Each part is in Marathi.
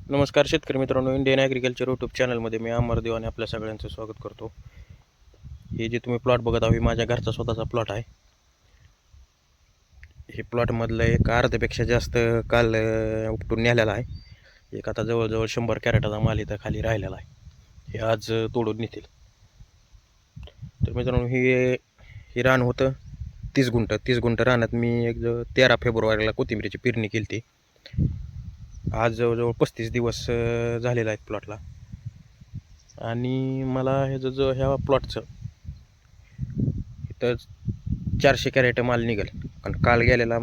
नमस्कार शेतकरी मित्रांनो, इंडियन ॲग्रिकल्चर यूट्यूब चॅनलमध्ये मी अमर देव आणि आपल्या सगळ्यांचं स्वागत करतो. हे जे तुम्ही प्लॉट बघत आहात हे माझ्या घरचा स्वतःचा प्लॉट आहे. हे प्लॉटमधलं एक अर्ध्यापेक्षा जास्त काल उपटून नेलेला आहे. एक आता जवळजवळ 100 कॅरेटाचा माल इथं खाली राहिलेला आहे. हे आज तोडून नेतील. तर मित्रांनो हे रान होतं 30 गुंठ रानात मी 13 फेब्रुवारीला कोथिंबीरीची पेरणी केली होती. आज जवळजवळ 35 दिवस झालेला आहेत प्लॉटला. आणि मला ह्या प्लॉटचं इथं 400 कॅरेट माल निघेल. कारण काल गेलेला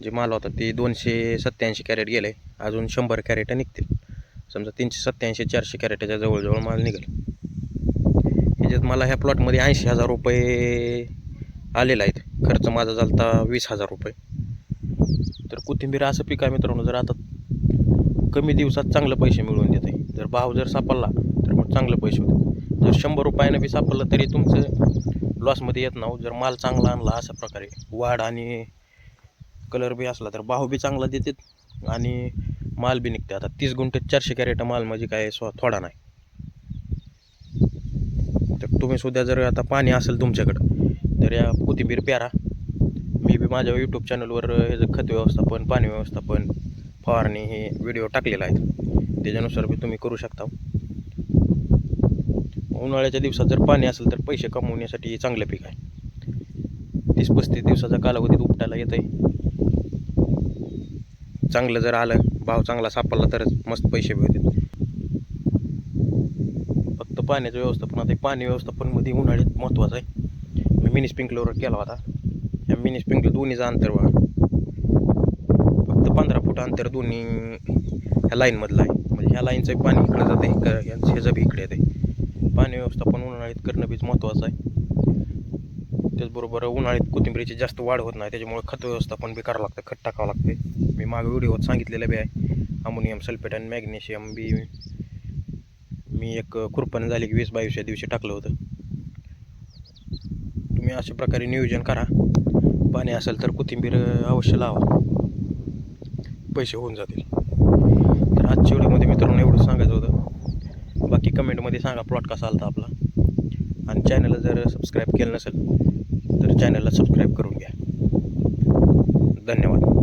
जे माल होता ते 287 कॅरेट गेले. अजून 100 कॅरेट निघतील. समजा 387 400 कॅरेटच्या जवळजवळ माल निघेल. ह्याच्यात मला ह्या प्लॉटमध्ये 80,000 रुपये आलेला आहेत. खर्च माझा झाला होता 20,000 रुपये. तर कोथिंबीर असं पीक आहे मित्रांनो, जर आता कमी दिवसात चांगले पैसे मिळवून देते. जर भाव जर सापडला तर मग चांगले पैसे होते. जर 100 रुपयानं बी सापडलं तरी तुमचं लॉसमध्ये येत नाही. जर माल चांगला आणला अशा प्रकारे वाढ आणि कलर बी असला तर भाव बी चांगला देतात आणि माल बी निघते. आता 30 गुंठे 400 कॅरेट माल म्हणजे काय थोडा नाही. तर तुम्ही सुद्धा जर आता पाणी असेल तुमच्याकडं तर या कोथिंबीर प्यारा. मी बी माझ्या यूट्यूब चॅनलवर ह्याचं खत व्यवस्थापन, पाणी व्यवस्थापन, फवारणी हे व्हिडिओ टाकलेला आहे. त्याच्यानुसार बी तुम्ही करू शकता. उन्हाळ्याच्या दिवसात जर पाणी असेल तर पैसे कमवण्यासाठी चांगलं पीक आहे. 30-35 दिवसाचा कालावधीत उपटायला येत आहे. चांगलं जर आलं, भाव चांगला सापडला तरच मस्त पैसे मिळतात. फक्त पाण्याचं व्यवस्थापन, आता पाणी व्यवस्थापनमध्ये उन्हाळ्यात महत्त्वाचं आहे. मी मिनी स्प्रिंकलर केला होता. ह्या मिनी स्प्रिंकलर दोन्हीचं अंतर बघा, फक्त 15 फूट अंतर दोन्ही ह्या लाईनमधलं आहे. म्हणजे ह्या लाईनचं पाणी इकडे जाते, ह्याचं बी इकडे येते. पाणी व्यवस्थापन उन्हाळ्यात करणं बीच महत्त्वाचं आहे. त्याचबरोबर उन्हाळ्यात कोथिंबीरीची जास्त वाढ होत नाही, त्याच्यामुळे खत व्यवस्थापन बी करावं लागतं, खत टाकावं लागते. मी मागे व्हिडिओत सांगितलेलं बी आहे. अमोनियम सल्फेट आणि मॅग्नेशियम बी मी एक खुरपण झाली की 20-22 दिवशी टाकलं होतं. तुम्ही अशा प्रकारे नियोजन करा. पाणी असेल तर कोथिंबीर अवश्य लावा, पैसे होऊन जातील. तर आजच्या व्हिडिओमध्ये मित्रांनो एवढं सांगायचं होतं. बाकी कमेंटमध्ये सांगा प्लॉट कसा आला आपला. आणि चॅनलला जर सबस्क्राईब केलं नसेल तर चॅनलला सबस्क्राईब करून घ्या. धन्यवाद.